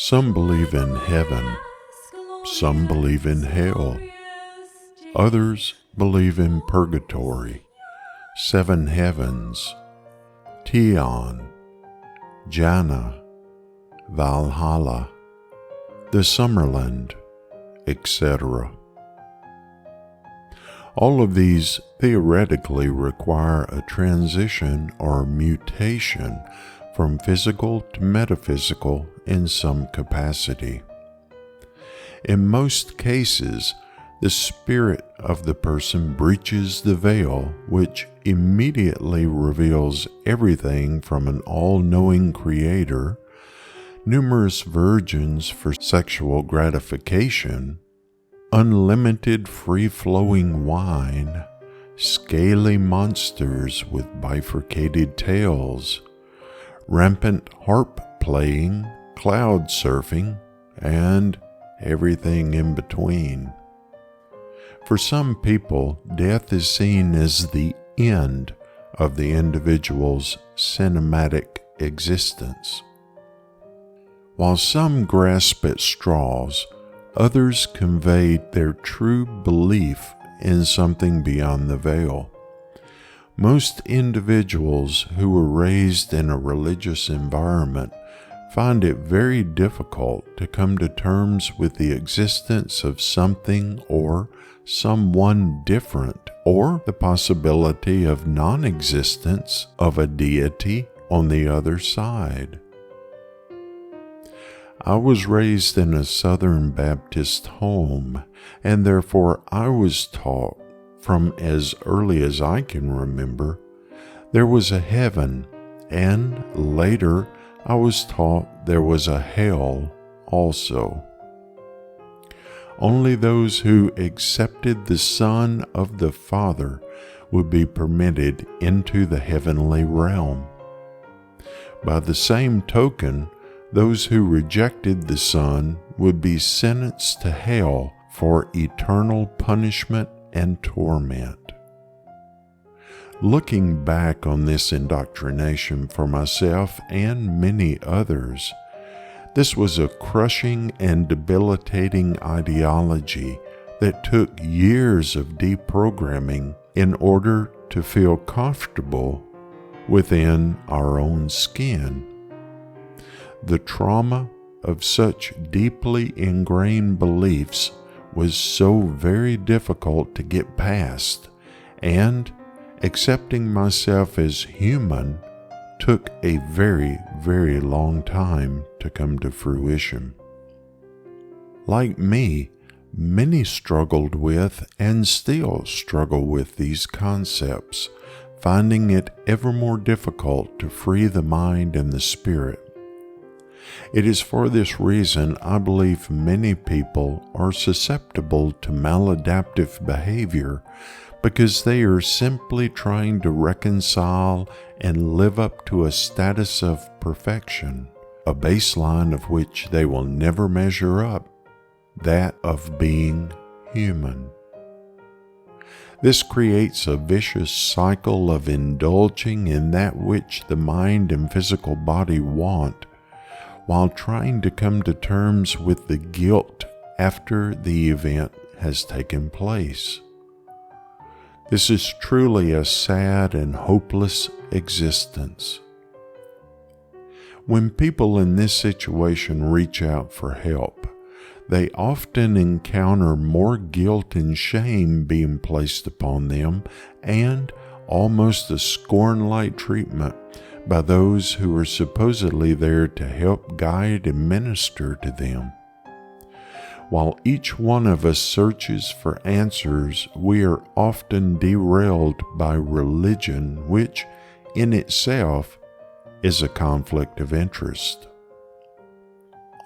Some believe in heaven, some believe in hell, others believe in purgatory, 7 heavens, Tian, Jannah, Valhalla, the Summerland, etc. All of these theoretically require a transition or mutation from physical to metaphysical in some capacity. In most cases, the spirit of the person breaches the veil, which immediately reveals everything from an all-knowing creator, numerous virgins for sexual gratification, unlimited free-flowing wine, scaly monsters with bifurcated tails, rampant harp-playing, cloud surfing, and everything in between. For some people, death is seen as the end of the individual's cinematic existence. While some grasp at straws, others convey their true belief in something beyond the veil. Most individuals who were raised in a religious environment find it very difficult to come to terms with the existence of something or someone different, or the possibility of non-existence of a deity on the other side. I was raised in a Southern Baptist home, and therefore I was taught from as early as I can remember there was a heaven, and later I was taught there was a hell also. Only those who accepted the Son of the Father would be permitted into the heavenly realm. By the same token, those who rejected the Son would be sentenced to hell for eternal punishment and torment. Looking back on this indoctrination for myself and many others, this was a crushing and debilitating ideology that took years of deprogramming in order to feel comfortable within our own skin. The trauma of such deeply ingrained beliefs was so very difficult to get past, and accepting myself as human took a very, very long time to come to fruition. Like me, many struggled with and still struggle with these concepts, finding it ever more difficult to free the mind and the spirit. It is for this reason I believe many people are susceptible to maladaptive behavior, because they are simply trying to reconcile and live up to a status of perfection, a baseline of which they will never measure up, that of being human. This creates a vicious cycle of indulging in that which the mind and physical body want, while trying to come to terms with the guilt after the event has taken place. This is truly a sad and hopeless existence. When people in this situation reach out for help, they often encounter more guilt and shame being placed upon them, and almost a scorn-like treatment by those who are supposedly there to help guide and minister to them. While each one of us searches for answers, we are often derailed by religion, which in itself is a conflict of interest.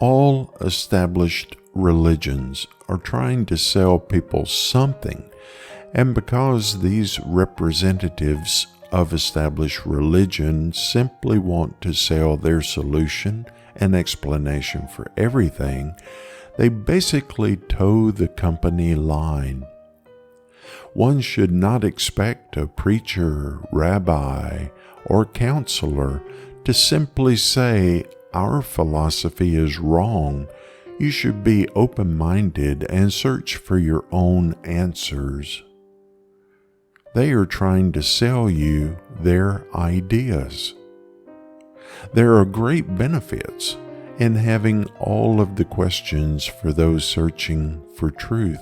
All established religions are trying to sell people something, and because these representatives of established religion simply want to sell their solution and explanation for everything, they basically toe the company line. One should not expect a preacher, rabbi, or counselor to simply say, our philosophy is wrong, you should be open-minded and search for your own answers. They are trying to sell you their ideas. There are great benefits in having all of the questions for those searching for truth.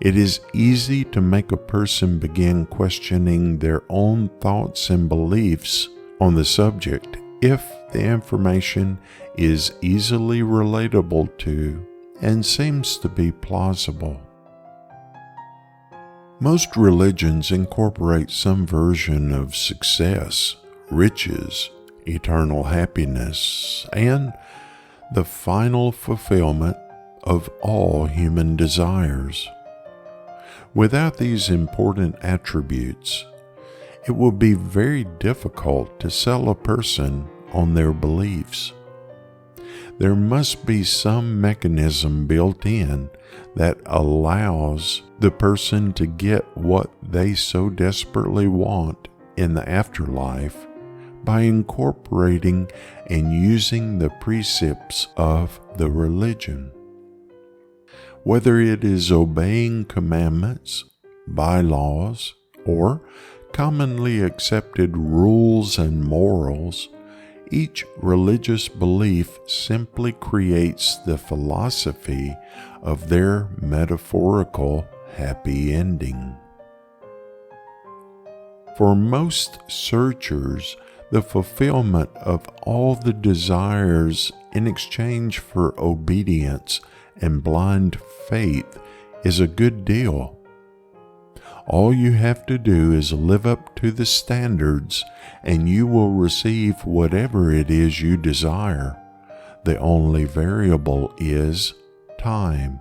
It is easy to make a person begin questioning their own thoughts and beliefs on the subject if the information is easily relatable to and seems to be plausible. Most religions incorporate some version of success, riches, eternal happiness, and the final fulfillment of all human desires. Without these important attributes, it will be very difficult to sell a person on their beliefs. There must be some mechanism built in that allows the person to get what they so desperately want in the afterlife by incorporating and using the precepts of the religion. Whether it is obeying commandments, bylaws, or commonly accepted rules and morals, each religious belief simply creates the philosophy of their metaphorical happy ending. For most searchers, the fulfillment of all the desires in exchange for obedience and blind faith is a good deal. All you have to do is live up to the standards and you will receive whatever it is you desire. The only variable is time.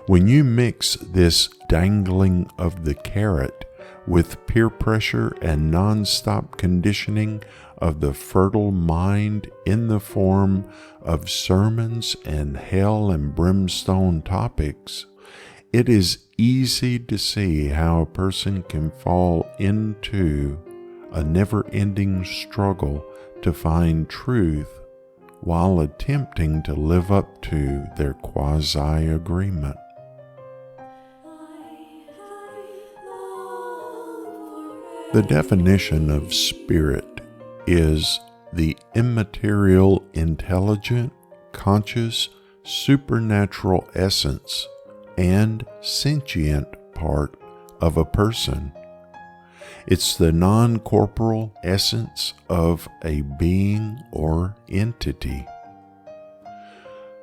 When you mix this dangling of the carrot with peer pressure and non-stop conditioning of the fertile mind in the form of sermons and hell and brimstone topics, it is easy to see how a person can fall into a never-ending struggle to find truth while attempting to live up to their quasi-agreement. The definition of spirit is the immaterial, intelligent, conscious, supernatural essence and sentient part of a person. It's the non-corporal essence of a being or entity.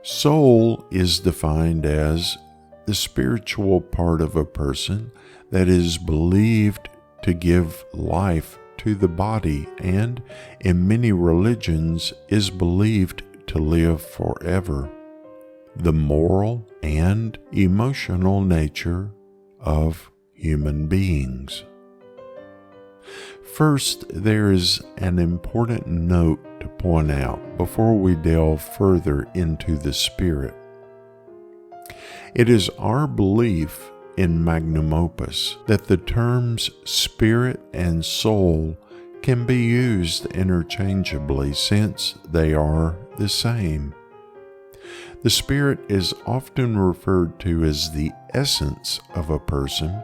Soul is defined as the spiritual part of a person that is believed to give life to the body and, in many religions, is believed to live forever. The moral and emotional nature of human beings. First, there is an important note to point out before we delve further into the spirit. It is our belief in magnum opus that the terms spirit and soul can be used interchangeably since they are the same. The spirit is often referred to as the essence of a person,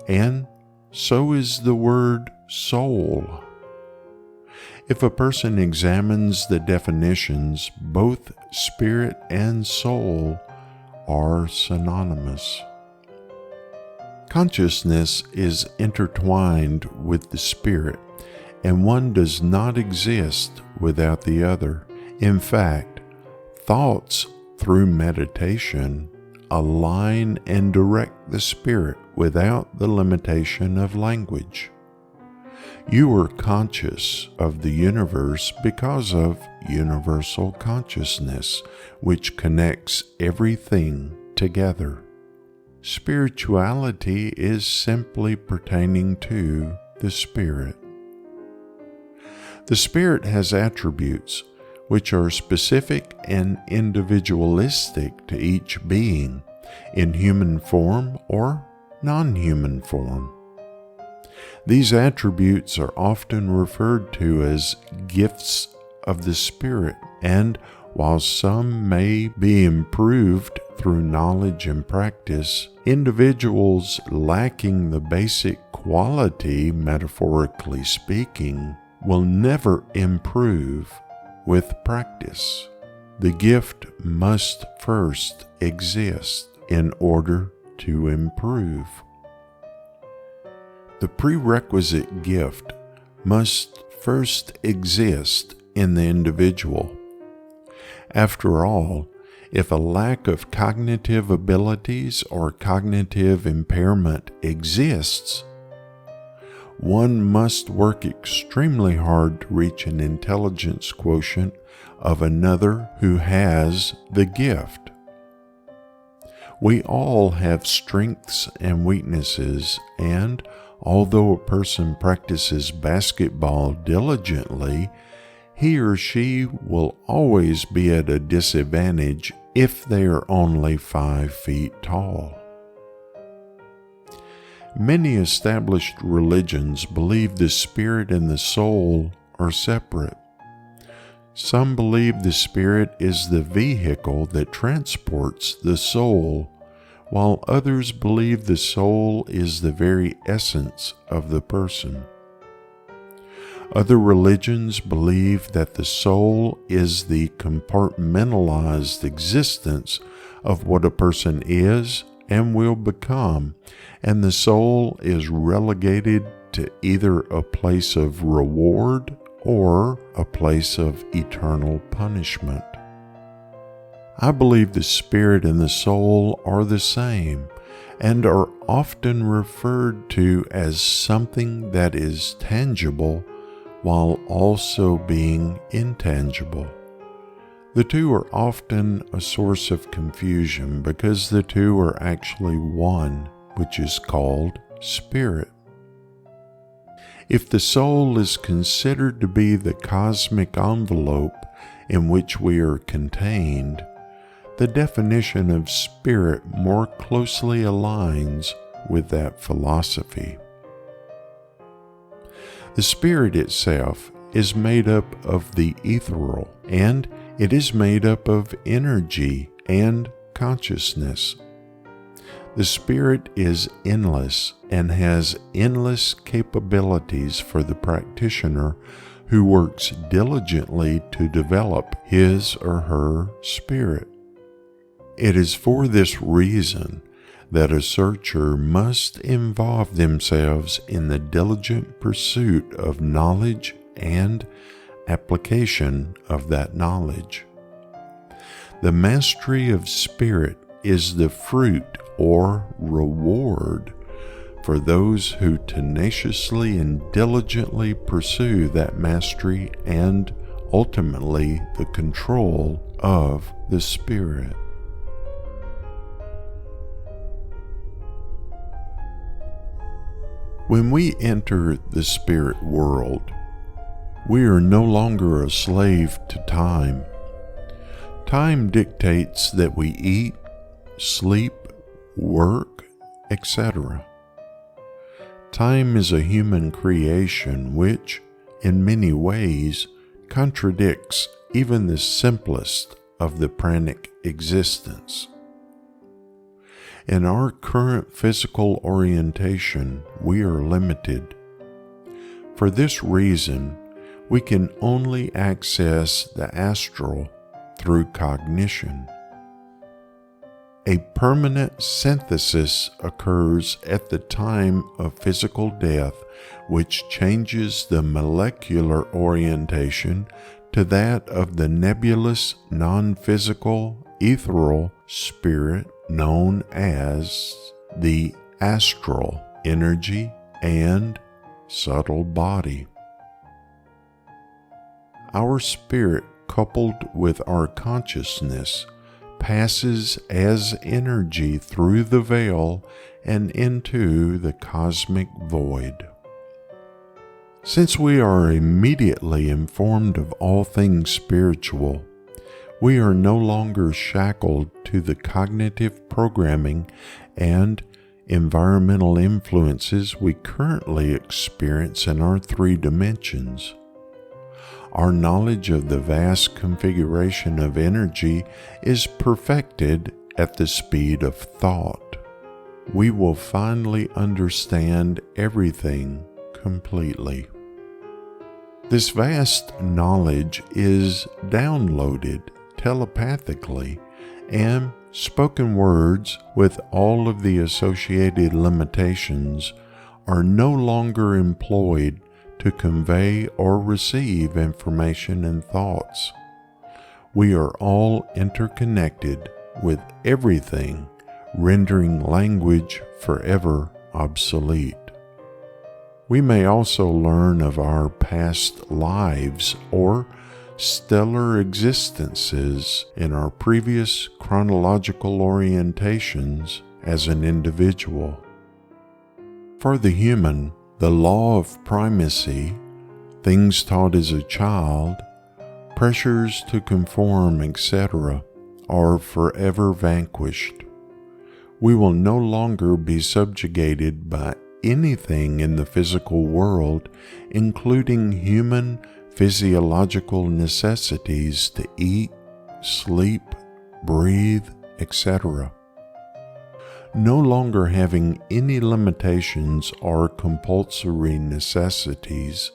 and so is the word soul. If a person examines the definitions, both spirit and soul are synonymous. Consciousness is intertwined with the spirit, and one does not exist without the other. In fact, thoughts through meditation align and direct the spirit without the limitation of language. You are conscious of the universe because of universal consciousness, which connects everything together. Spirituality is simply pertaining to the spirit. The spirit has attributes which are specific and individualistic to each being in human form or non-human form. These attributes are often referred to as gifts of the spirit, and while some may be improved through knowledge and practice, individuals lacking the basic quality, metaphorically speaking, will never improve with practice. The gift must first exist in order to improve. The prerequisite gift must first exist in the individual. After all, if a lack of cognitive abilities or cognitive impairment exists, one must work extremely hard to reach an intelligence quotient of another who has the gift. We all have strengths and weaknesses, and although a person practices basketball diligently, he or she will always be at a disadvantage if they are only 5 feet tall. Many established religions believe the spirit and the soul are separate. Some believe the spirit is the vehicle that transports the soul, while others believe the soul is the very essence of the person. Other religions believe that the soul is the compartmentalized existence of what a person is and will become, and the soul is relegated to either a place of reward or a place of eternal punishment. I believe the spirit and the soul are the same and are often referred to as something that is tangible while also being intangible. The two are often a source of confusion because the two are actually one, which is called spirit. If the soul is considered to be the cosmic envelope in which we are contained, the definition of spirit more closely aligns with that philosophy. The spirit itself is made up of the ethereal, and it is made up of energy and consciousness. The spirit is endless and has endless capabilities for the practitioner who works diligently to develop his or her spirit. It is for this reason that a searcher must involve themselves in the diligent pursuit of knowledge and application of that knowledge. The mastery of spirit is the fruit or reward for those who tenaciously and diligently pursue that mastery and ultimately the control of the spirit. When we enter the spirit world, we are no longer a slave to time. Time dictates that we eat, sleep, work, etc. Time is a human creation which, in many ways, contradicts even the simplest of the pranic existence. In our current physical orientation, we are limited. For this reason, we can only access the astral through cognition. A permanent synthesis occurs at the time of physical death, which changes the molecular orientation to that of the nebulous, non-physical, ethereal spirit known as the astral energy and subtle body. Our spirit, coupled with our consciousness, passes as energy through the veil and into the cosmic void. Since we are immediately informed of all things spiritual, we are no longer shackled to the cognitive programming and environmental influences we currently experience in our 3 dimensions. our knowledge of the vast configuration of energy is perfected at the speed of thought. We will finally understand everything completely. This vast knowledge is downloaded telepathically, and spoken words with all of the associated limitations are no longer employed to convey or receive information and thoughts. We are all interconnected with everything, rendering language forever obsolete. We may also learn of our past lives or stellar existences in our previous chronological orientations as an individual. For the human, the law of primacy, things taught as a child, pressures to conform, etc., are forever vanquished. We will no longer be subjugated by anything in the physical world, including human physiological necessities to eat, sleep, breathe, etc. No longer having any limitations or compulsory necessities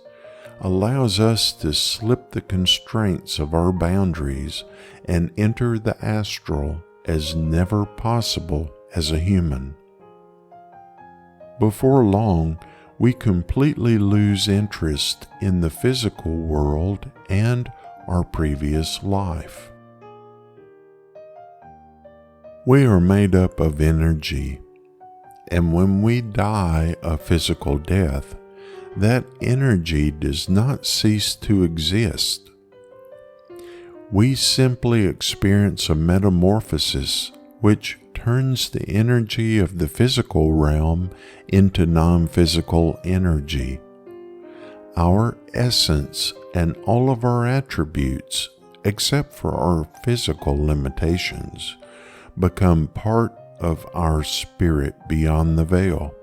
allows us to slip the constraints of our boundaries and enter the astral as never possible as a human. Before long, we completely lose interest in the physical world and our previous life. We are made up of energy, and when we die a physical death, that energy does not cease to exist. We simply experience a metamorphosis which turns the energy of the physical realm into non-physical energy. Our essence and all of our attributes, except for our physical limitations, become part of our spirit beyond the veil.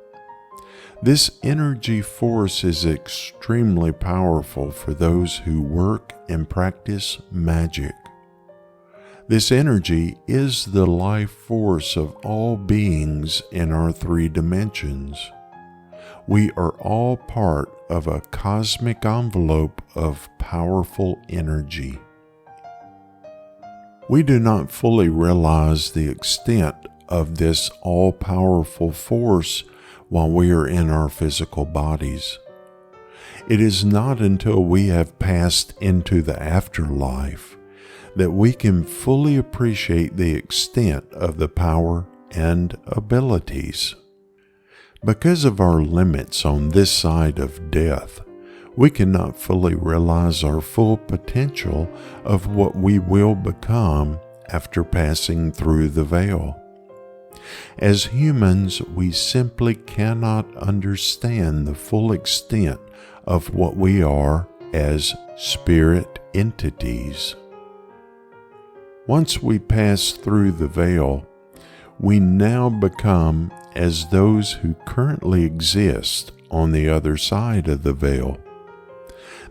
This energy force is extremely powerful for those who work and practice magic. This energy is the life force of all beings in our 3 dimensions. We are all part of a cosmic envelope of powerful energy. We do not fully realize the extent of this all-powerful force while we are in our physical bodies. It is not until we have passed into the afterlife that we can fully appreciate the extent of the power and abilities. Because of our limits on this side of death, we cannot fully realize our full potential of what we will become after passing through the veil. As humans, we simply cannot understand the full extent of what we are as spirit entities. Once we pass through the veil, we now become as those who currently exist on the other side of the veil.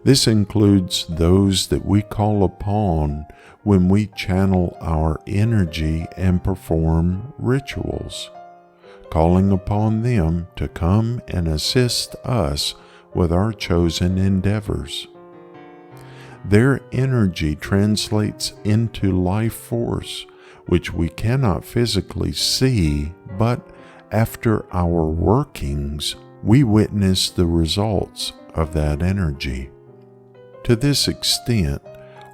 This includes those that we call upon when we channel our energy and perform rituals, calling upon them to come and assist us with our chosen endeavors. Their energy translates into life force, which we cannot physically see, but after our workings, we witness the results of that energy. To this extent,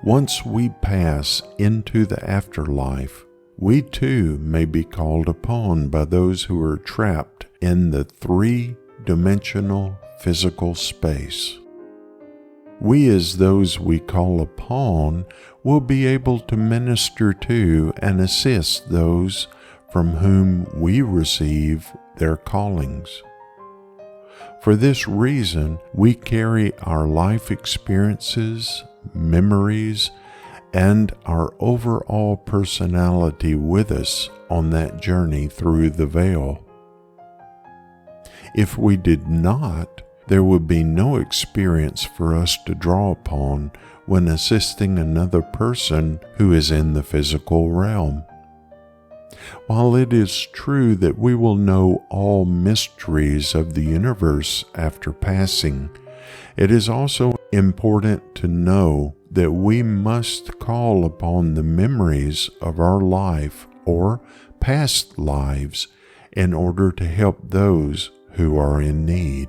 once we pass into the afterlife, we too may be called upon by those who are trapped in the 3-dimensional physical space. We, as those we call upon, will be able to minister to and assist those from whom we receive their callings. For this reason, we carry our life experiences, memories, and our overall personality with us on that journey through the veil. If we did not, there would be no experience for us to draw upon when assisting another person who is in the physical realm. While it is true that we will know all mysteries of the universe after passing, it is also important to know that we must call upon the memories of our life or past lives in order to help those who are in need.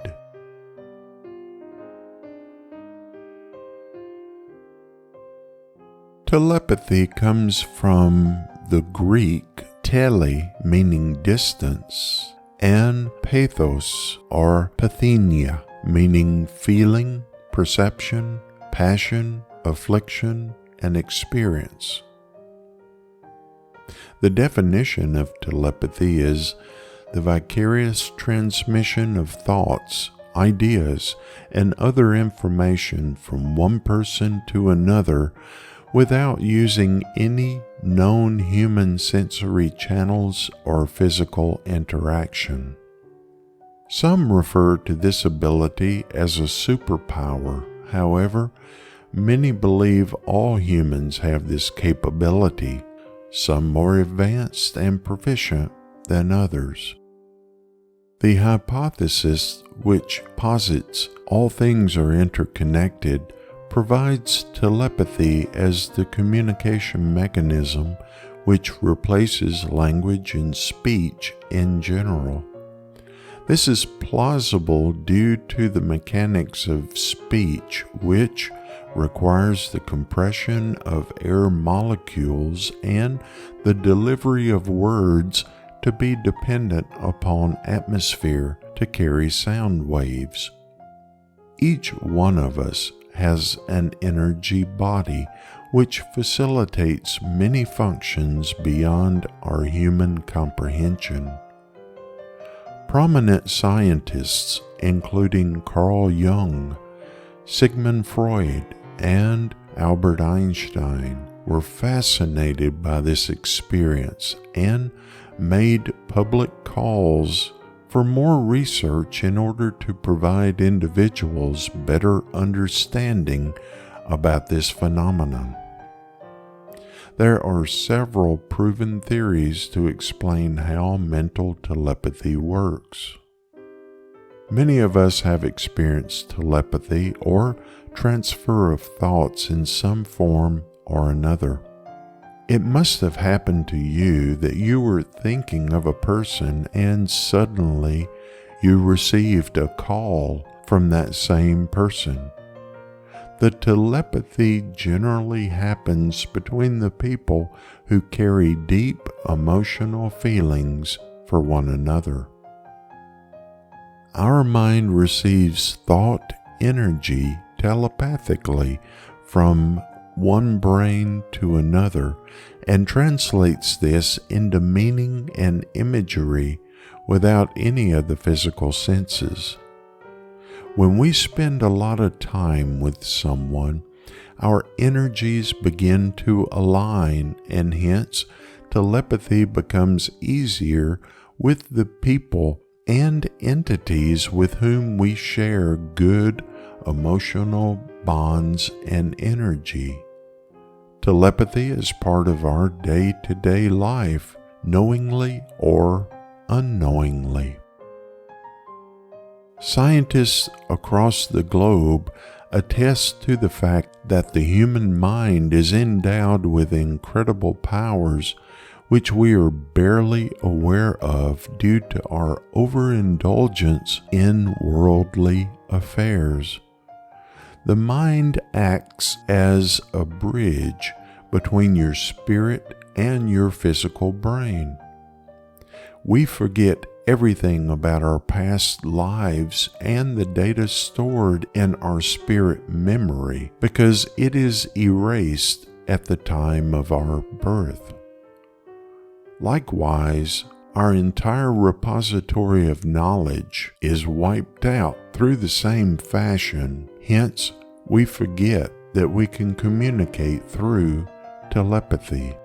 Telepathy comes from the Greek tele, meaning distance, and pathos or pathenia, meaning feeling, perception, passion, affliction, and experience. The definition of telepathy is the vicarious transmission of thoughts, ideas, and other information from one person to another without using any known human sensory channels or physical interaction. Some refer to this ability as a superpower. However, many believe all humans have this capability, some more advanced and proficient than others. The hypothesis, which posits all things are interconnected, provides telepathy as the communication mechanism which replaces language and speech in general. This is plausible due to the mechanics of speech, which requires the compression of air molecules and the delivery of words to be dependent upon atmosphere to carry sound waves. Each one of us has an energy body which facilitates many functions beyond our human comprehension. Prominent scientists, including Carl Jung, Sigmund Freud, and Albert Einstein, were fascinated by this experience and made public calls for more research in order to provide individuals better understanding about this phenomenon. There are several proven theories to explain how mental telepathy works. Many of us have experienced telepathy or transfer of thoughts in some form or another. It must have happened to you that you were thinking of a person and suddenly you received a call from that same person. The telepathy generally happens between the people who carry deep emotional feelings for one another. Our mind receives thought energy telepathically from one brain to another and translates this into meaning and imagery without any of the physical senses. When we spend a lot of time with someone, our energies begin to align, and hence telepathy becomes easier with the people and entities with whom we share good emotional bonds and energy. Telepathy is part of our day-to-day life, knowingly or unknowingly. Scientists across the globe attest to the fact that the human mind is endowed with incredible powers which we are barely aware of due to our overindulgence in worldly affairs. The mind acts as a bridge between your spirit and your physical brain. We forget everything about our past lives and the data stored in our spirit memory because it is erased at the time of our birth. Likewise, our entire repository of knowledge is wiped out through the same fashion. Hence, we forget that we can communicate through telepathy.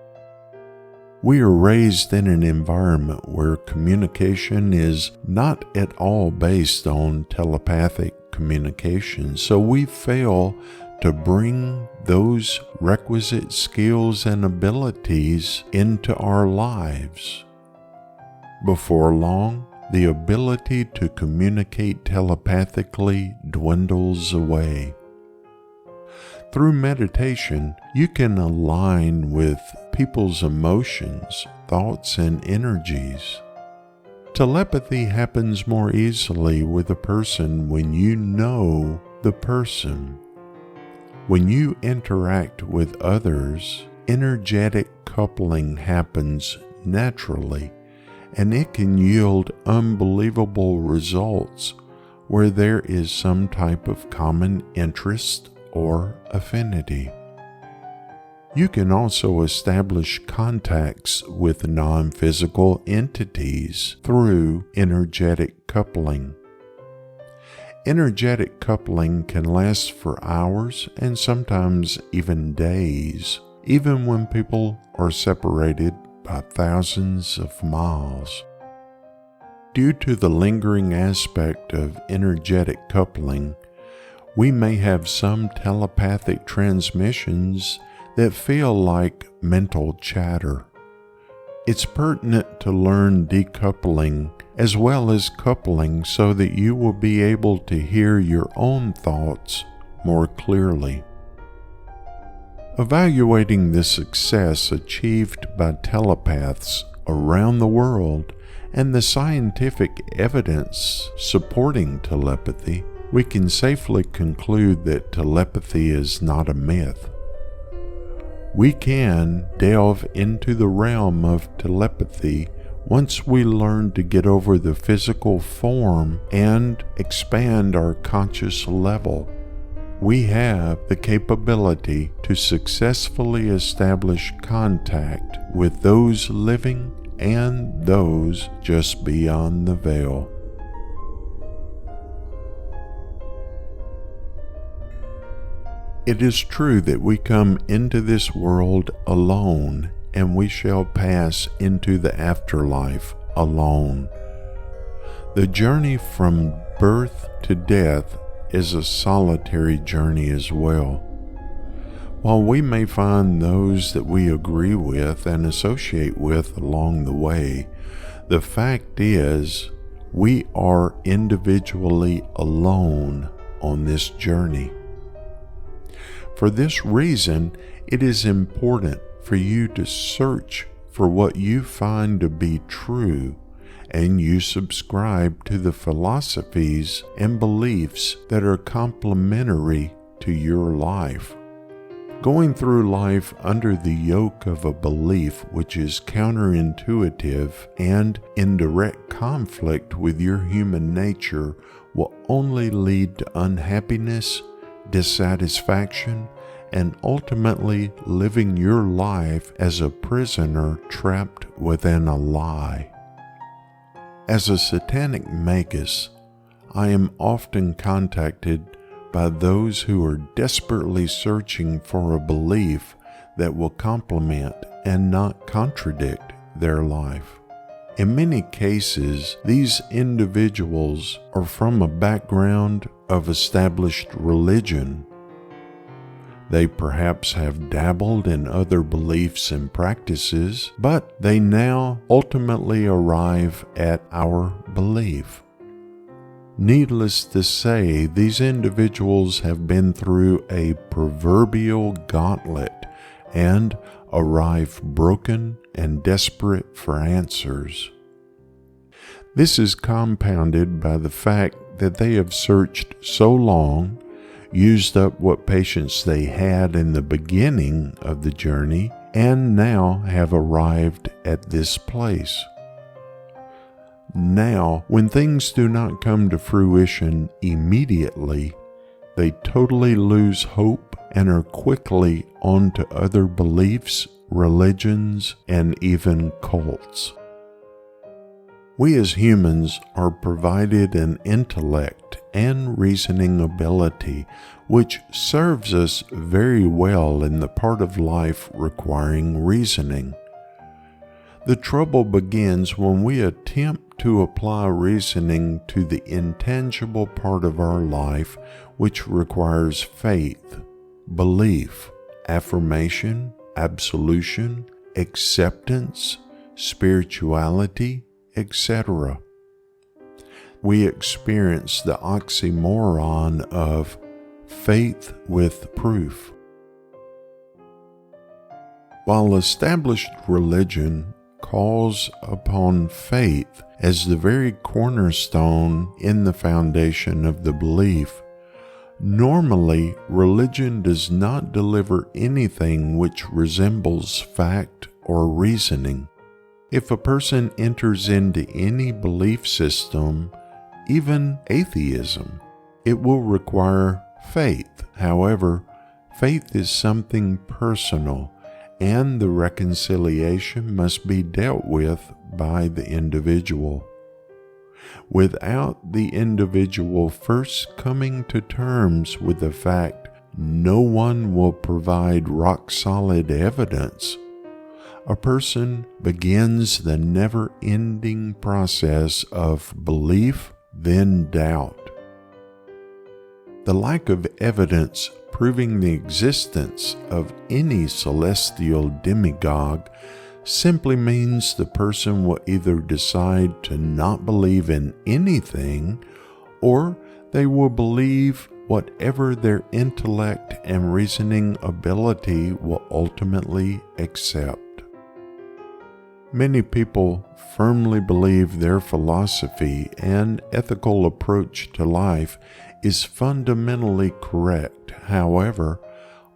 We are raised in an environment where communication is not at all based on telepathic communication, so we fail to bring those requisite skills and abilities into our lives. Before long, the ability to communicate telepathically dwindles away. Through meditation, you can align with people's emotions, thoughts, and energies. Telepathy happens more easily with a person when you know the person. When you interact with others, energetic coupling happens naturally, and it can yield unbelievable results where there is some type of common interest or affinity. You can also establish contacts with non-physical entities through energetic coupling. Energetic coupling can last for hours and sometimes even days, even when people are separated by thousands of miles. Due to the lingering aspect of energetic coupling, we may have some telepathic transmissions that feel like mental chatter. It's pertinent to learn decoupling as well as coupling so that you will be able to hear your own thoughts more clearly. Evaluating the success achieved by telepaths around the world and the scientific evidence supporting telepathy, we can safely conclude that telepathy is not a myth. We can delve into the realm of telepathy once we learn to get over the physical form and expand our conscious level. We have the capability to successfully establish contact with those living and those just beyond the veil. It is true that we come into this world alone, and we shall pass into the afterlife alone. The journey from birth to death is a solitary journey as well. While we may find those that we agree with and associate with along the way, the fact is we are individually alone on this journey. For this reason, it is important for you to search for what you find to be true, and you subscribe to the philosophies and beliefs that are complementary to your life. Going through life under the yoke of a belief which is counterintuitive and in direct conflict with your human nature will only lead to unhappiness, dissatisfaction, and ultimately living your life as a prisoner trapped within a lie. As a satanic magus, I am often contacted by those who are desperately searching for a belief that will complement and not contradict their life. In many cases, these individuals are from a background of established religion. They perhaps have dabbled in other beliefs and practices, but they now ultimately arrive at our belief. Needless to say, these individuals have been through a proverbial gauntlet and arrive broken and desperate for answers. This is compounded by the fact that they have searched so long, used up what patience they had in the beginning of the journey, and now have arrived at this place. Now, when things do not come to fruition immediately, they totally lose hope and are quickly on to other beliefs, religions, and even cults. We as humans are provided an intellect and reasoning ability which serves us very well in the part of life requiring reasoning. The trouble begins when we attempt to apply reasoning to the intangible part of our life, which requires faith, belief, affirmation, absolution, acceptance, spirituality, etc. We experience the oxymoron of faith with proof. While established religion calls upon faith as the very cornerstone in the foundation of the belief, normally religion does not deliver anything which resembles fact or reasoning. If a person enters into any belief system, even atheism, it will require faith. However, faith is something personal, and the reconciliation must be dealt with by the individual. Without the individual first coming to terms with the fact no one will provide rock-solid evidence, a person begins the never-ending process of belief, then doubt. The lack of evidence proving the existence of any celestial demagogue simply means the person will either decide to not believe in anything, or they will believe whatever their intellect and reasoning ability will ultimately accept. Many people firmly believe their philosophy and ethical approach to life is fundamentally correct. However,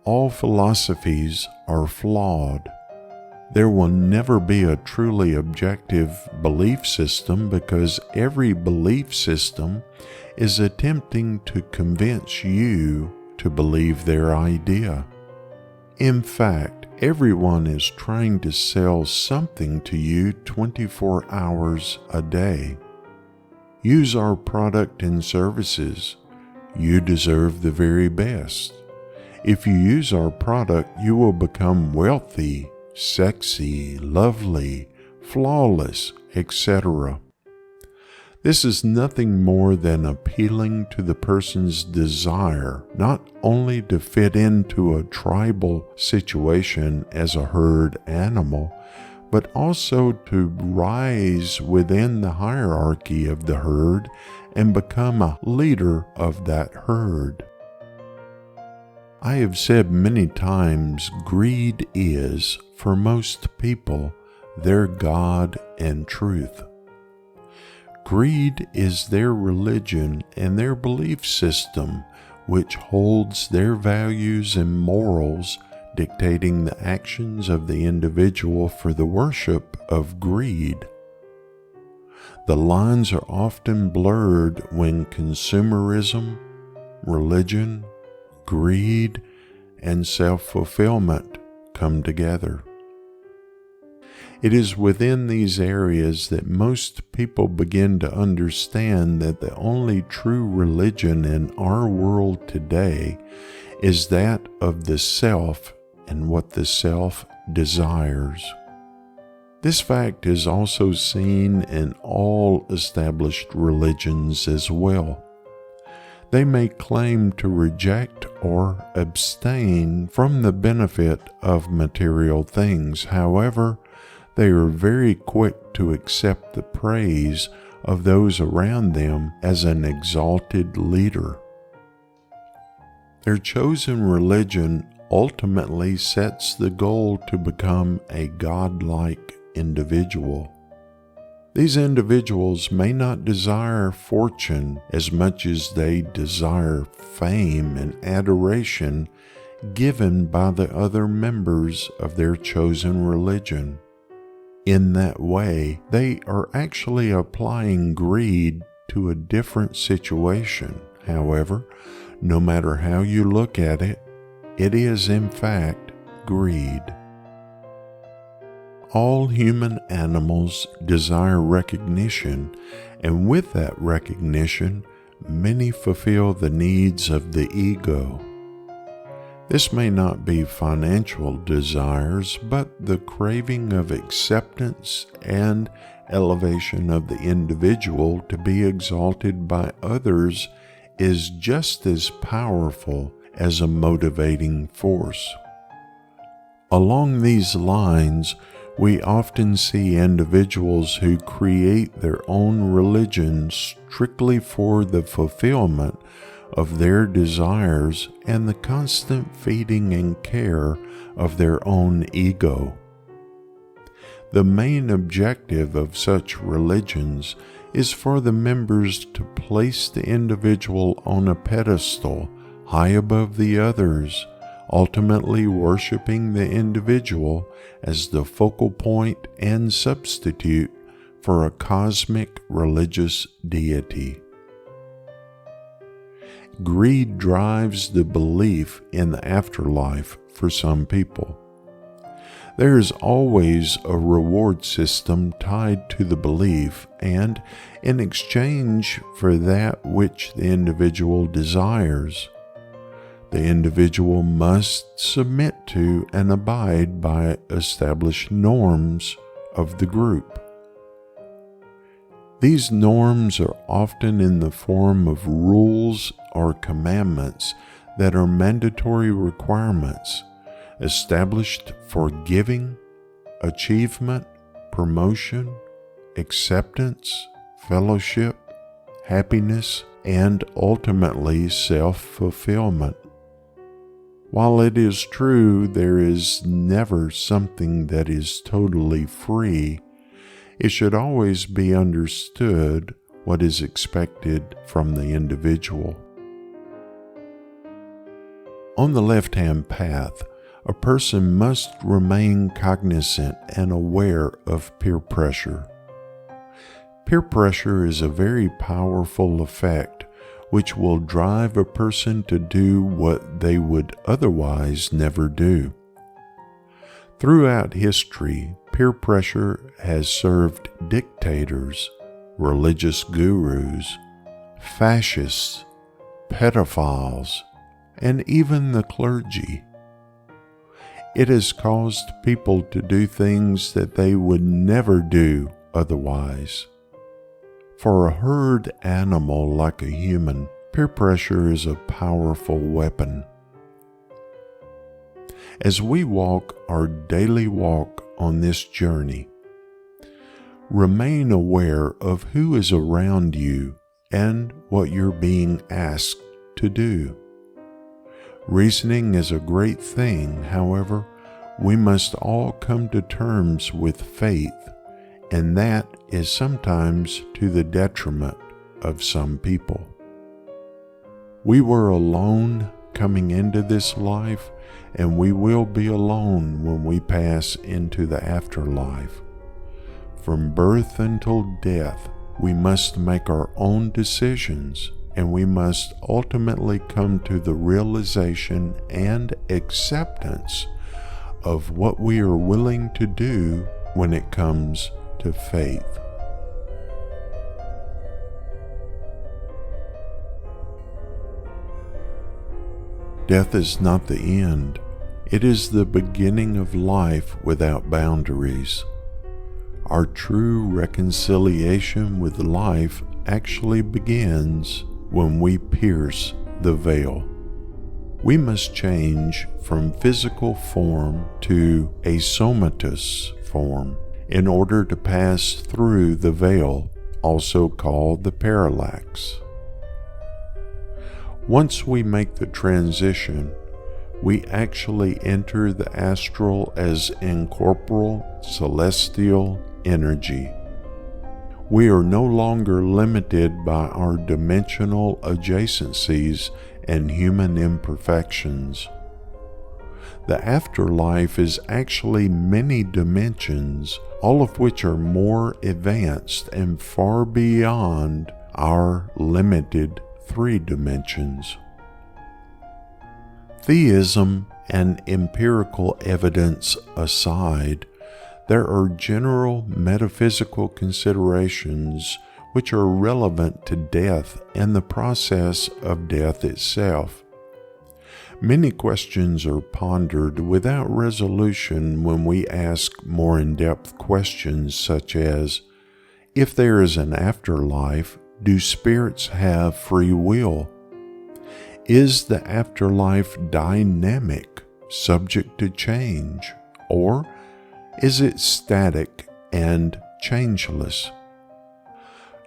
all philosophies are flawed. There will never be a truly objective belief system because every belief system is attempting to convince you to believe their idea. In fact, everyone is trying to sell something to you 24 hours a day. Use our product and services. You deserve the very best. If you use our product, you will become wealthy, sexy, lovely, flawless, etc. This is nothing more than appealing to the person's desire not only to fit into a tribal situation as a herd animal, but also to rise within the hierarchy of the herd and become a leader of that herd. I have said many times, greed is, for most people, their God and truth. Greed is their religion and their belief system, which holds their values and morals, dictating the actions of the individual for the worship of greed. The lines are often blurred when consumerism, religion, greed, and self-fulfillment come together. It is within these areas that most people begin to understand that the only true religion in our world today is that of the self and what the self desires. This fact is also seen in all established religions as well. They may claim to reject or abstain from the benefit of material things. However, they are very quick to accept the praise of those around them as an exalted leader. Their chosen religion ultimately sets the goal to become a godlike individual. These individuals may not desire fortune as much as they desire fame and adoration given by the other members of their chosen religion. In that way, they are actually applying greed to a different situation. However, no matter how you look at it, it is in fact greed. All human animals desire recognition, and with that recognition, many fulfill the needs of the ego. This may not be financial desires, but the craving of acceptance and elevation of the individual to be exalted by others is just as powerful as a motivating force. Along these lines, we often see individuals who create their own religion strictly for the fulfillment of their desires and the constant feeding and care of their own ego. The main objective of such religions is for the members to place the individual on a pedestal high above the others, ultimately worshiping the individual as the focal point and substitute for a cosmic religious deity. Greed drives the belief in the afterlife for some people. There is always a reward system tied to the belief, and in exchange for that which the individual desires, the individual must submit to and abide by established norms of the group. These norms are often in the form of rules or commandments that are mandatory requirements established for giving, achievement, promotion, acceptance, fellowship, happiness, and ultimately self-fulfillment. While it is true there is never something that is totally free, it should always be understood what is expected from the individual. On the left-hand path, a person must remain cognizant and aware of peer pressure. Peer pressure is a very powerful effect which will drive a person to do what they would otherwise never do. Throughout history, peer pressure has served dictators, religious gurus, fascists, pedophiles, and even the clergy. It has caused people to do things that they would never do otherwise. For a herd animal like a human, peer pressure is a powerful weapon. As we walk our daily walk on this journey, remain aware of who is around you and what you're being asked to do. Reasoning is a great thing, however, we must all come to terms with faith, and that is sometimes to the detriment of some people. We were alone coming into this life, and we will be alone when we pass into the afterlife. From birth until death, we must make our own decisions, and we must ultimately come to the realization and acceptance of what we are willing to do when it comes to faith. Death is not the end. It is the beginning of life without boundaries. Our true reconciliation with life actually begins when we pierce the veil. We must change from physical form to a somatous form in order to pass through the veil, also called the parallax. Once we make the transition, we actually enter the astral as incorporeal, celestial energy. We are no longer limited by our dimensional adjacencies and human imperfections. The afterlife is actually many dimensions, all of which are more advanced and far beyond our limited 3 dimensions. Theism and empirical evidence aside, there are general metaphysical considerations which are relevant to death and the process of death itself. Many questions are pondered without resolution when we ask more in-depth questions such as, if there is an afterlife, do spirits have free will? Is the afterlife dynamic, subject to change, or is it static and changeless?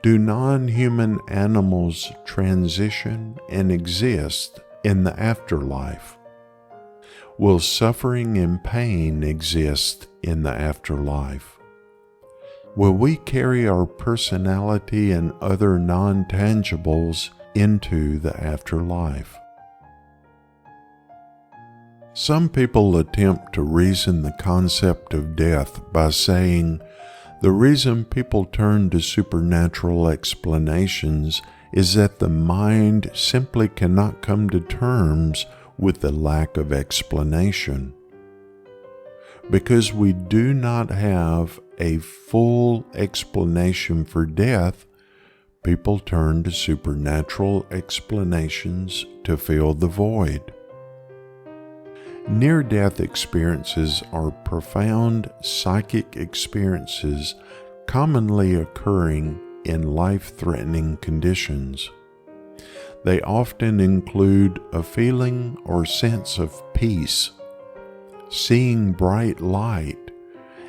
Do non-human animals transition and exist in the afterlife? Will suffering and pain exist in the afterlife? Will we carry our personality and other non-tangibles into the afterlife? Some people attempt to reason the concept of death by saying the reason people turn to supernatural explanations is that the mind simply cannot come to terms with the lack of explanation. Because we do not have a full explanation for death, people turn to supernatural explanations to fill the void. Near-death experiences are profound psychic experiences commonly occurring in life-threatening conditions. They often include a feeling or sense of peace, seeing bright light,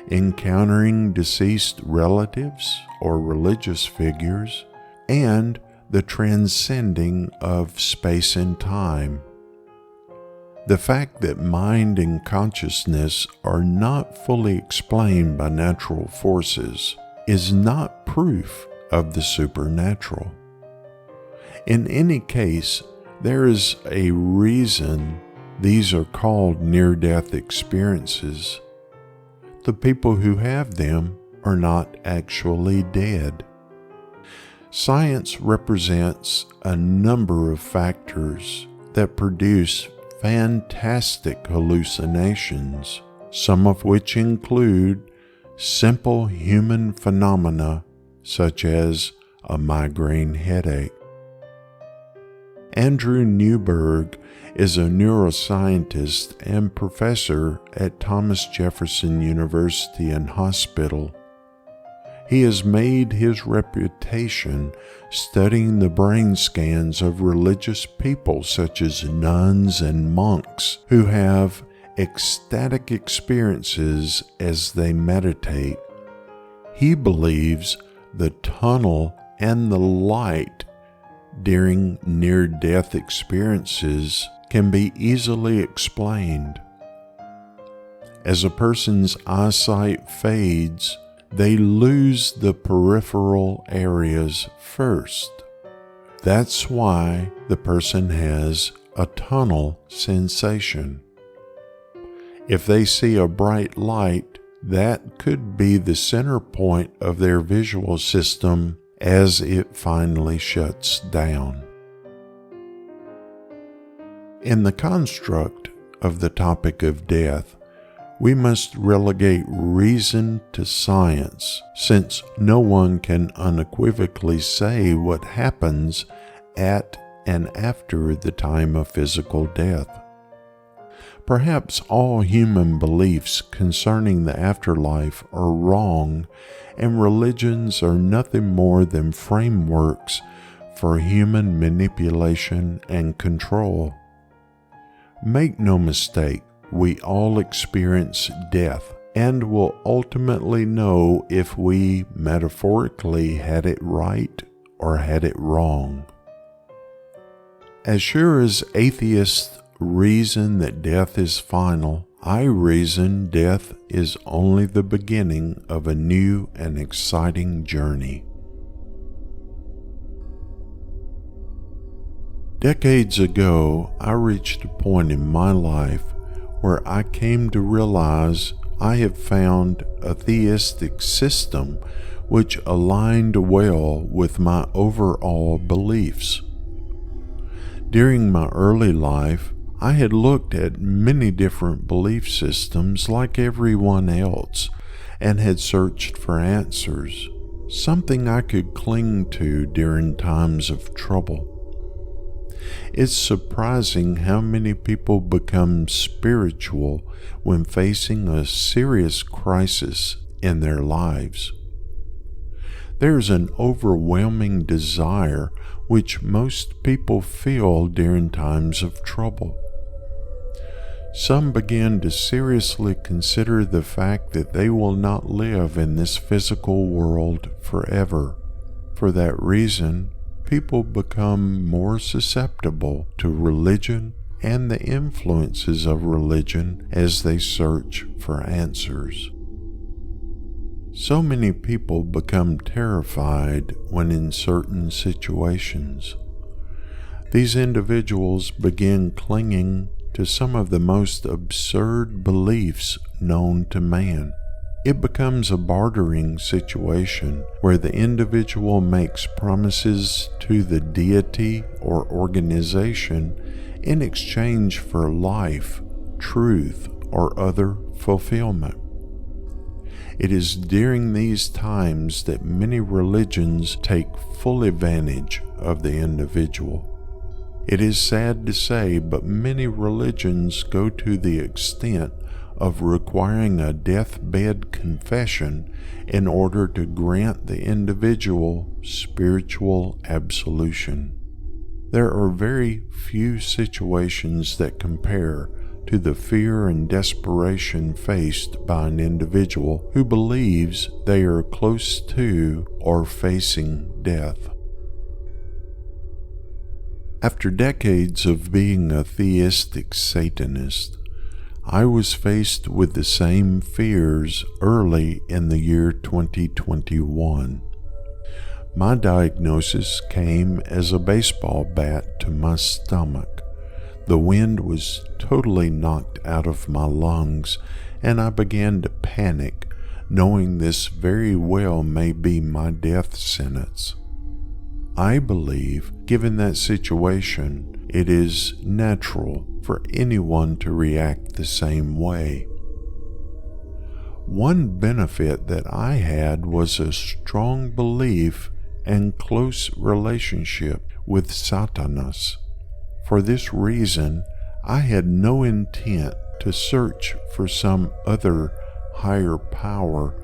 encountering deceased relatives or religious figures, and the transcending of space and time. The fact that mind and consciousness are not fully explained by natural forces is not proof of the supernatural. In any case, there is a reason these are called near-death experiences. The people who have them are not actually dead. Science represents a number of factors that produce fantastic hallucinations, some of which include simple human phenomena such as a migraine headache. Andrew Newberg is a neuroscientist and professor at Thomas Jefferson University and Hospital. He has made his reputation studying the brain scans of religious people such as nuns and monks who have ecstatic experiences as they meditate. He believes the tunnel and the light during near-death experiences can be easily explained. As a person's eyesight fades, they lose the peripheral areas first. That's why the person has a tunnel sensation. If they see a bright light, that could be the center point of their visual system as it finally shuts down. In the construct of the topic of death, we must relegate reason to science, since no one can unequivocally say what happens at and after the time of physical death. Perhaps all human beliefs concerning the afterlife are wrong, and religions are nothing more than frameworks for human manipulation and control. Make no mistake, we all experience death and will ultimately know if we metaphorically had it right or had it wrong. As sure as atheists reason that death is final, I reason death is only the beginning of a new and exciting journey. Decades ago, I reached a point in my life where I came to realize I have found a theistic system which aligned well with my overall beliefs. During my early life, I had looked at many different belief systems like everyone else and had searched for answers, something I could cling to during times of trouble. It's surprising how many people become spiritual when facing a serious crisis in their lives. There's an overwhelming desire which most people feel during times of trouble. Some begin to seriously consider the fact that they will not live in this physical world forever. For that reason, people become more susceptible to religion and the influences of religion as they search for answers. So many people become terrified when in certain situations. These individuals begin clinging to some of the most absurd beliefs known to man. It becomes a bartering situation where the individual makes promises to the deity or organization in exchange for life, truth, or other fulfillment. It is during these times that many religions take full advantage of the individual. It is sad to say, but many religions go to the extent of requiring a deathbed confession in order to grant the individual spiritual absolution. There are very few situations that compare to the fear and desperation faced by an individual who believes they are close to or facing death. After decades of being a theistic Satanist, I was faced with the same fears early in the year 2021. My diagnosis came as a baseball bat to my stomach. The wind was totally knocked out of my lungs, and I began to panic, knowing this very well may be my death sentence. I believe, given that situation, it is natural for anyone to react the same way. One benefit that I had was a strong belief and close relationship with Satanas. For this reason, I had no intent to search for some other higher power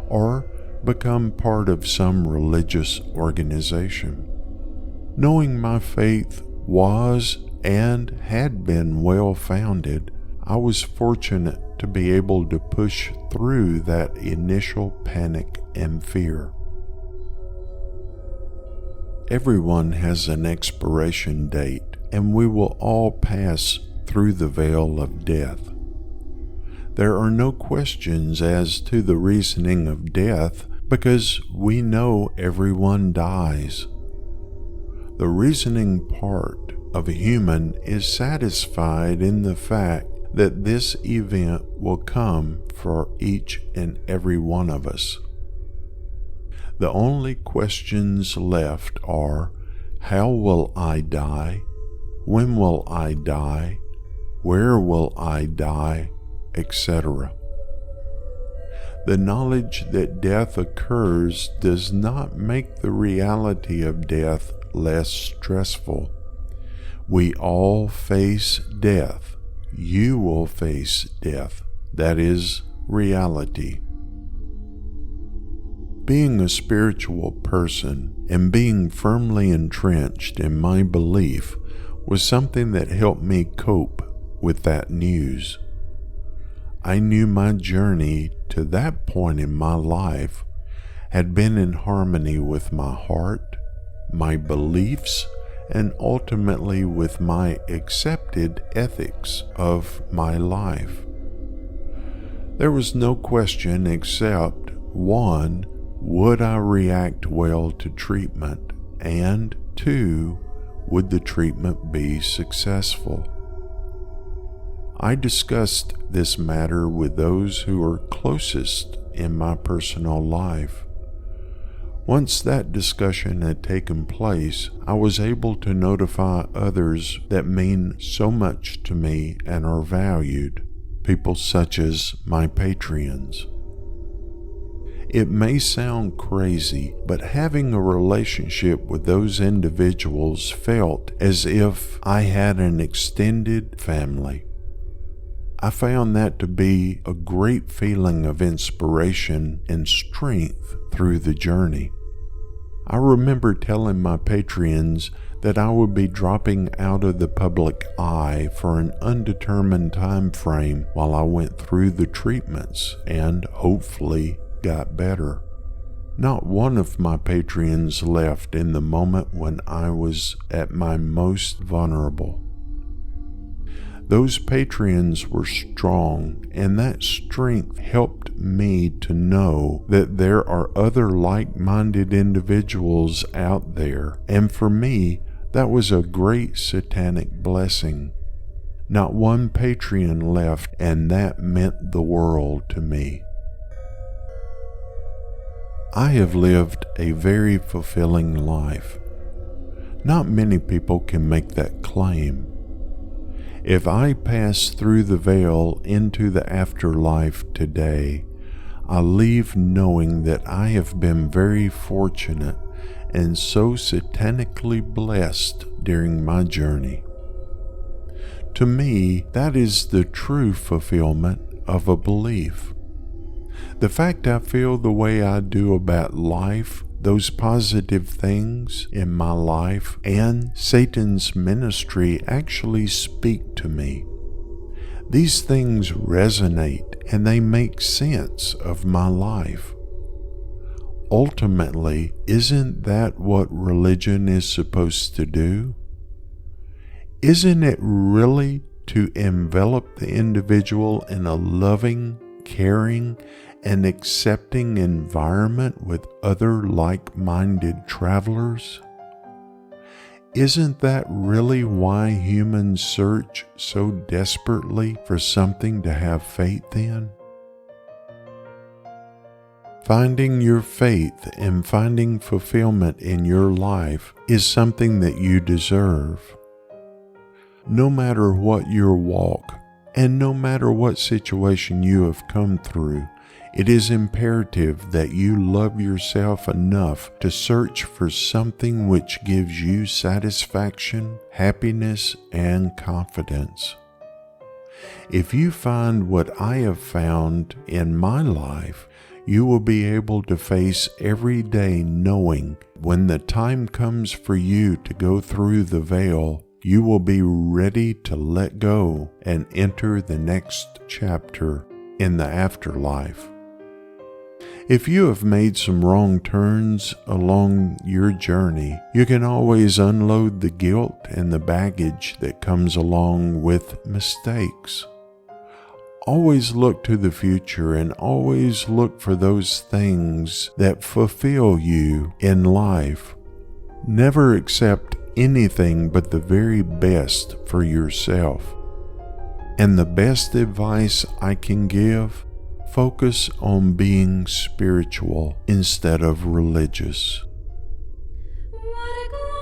or become part of some religious organization. Knowing my faith was and had been well-founded, I was fortunate to be able to push through that initial panic and fear. Everyone has an expiration date, and we will all pass through the veil of death. There are no questions as to the reasoning of death because we know everyone dies. The reasoning part of a human is satisfied in the fact that this event will come for each and every one of us. The only questions left are, how will I die? When will I die? Where will I die? Etc. The knowledge that death occurs does not make the reality of death less stressful. We all face death. You will face death. That is reality. Being a spiritual person and being firmly entrenched in my belief was something that helped me cope with that news. I knew my journey to that point in my life had been in harmony with my heart, my beliefs, and ultimately with my accepted ethics of my life. There was no question except, 1, would I react well to treatment? And 2, would the treatment be successful? I discussed this matter with those who are closest in my personal life. Once that discussion had taken place, I was able to notify others that mean so much to me and are valued, people such as my Patreons. It may sound crazy, but having a relationship with those individuals felt as if I had an extended family. I found that to be a great feeling of inspiration and strength through the journey. I remember telling my patrons that I would be dropping out of the public eye for an undetermined time frame while I went through the treatments and hopefully got better. Not one of my patrons left in the moment when I was at my most vulnerable. Those patrons were strong, and that strength helped me to know that there are other like-minded individuals out there, and for me, that was a great satanic blessing. Not one patron left, and that meant the world to me. I have lived a very fulfilling life. Not many people can make that claim. If I pass through the veil into the afterlife today, I leave knowing that I have been very fortunate and so satanically blessed during my journey. To me, that is the true fulfillment of a belief. The fact I feel the way I do about life, those positive things in my life, and Satan's ministry actually speak to me. These things resonate and they make sense of my life. Ultimately, isn't that what religion is supposed to do? Isn't it really to envelop the individual in a loving, caring, and accepting environment with other like-minded travelers? Isn't that really why humans search so desperately for something to have faith in? Finding your faith and finding fulfillment in your life is something that you deserve. No matter what your walk, and no matter what situation you have come through, it is imperative that you love yourself enough to search for something which gives you satisfaction, happiness, and confidence. If you find what I have found in my life, you will be able to face every day knowing when the time comes for you to go through the veil, you will be ready to let go and enter the next chapter in the afterlife. If you have made some wrong turns along your journey, you can always unload the guilt and the baggage that comes along with mistakes. Always look to the future and always look for those things that fulfill you in life. Never accept anything but the very best for yourself. And the best advice I can give: focus on being spiritual instead of religious. What a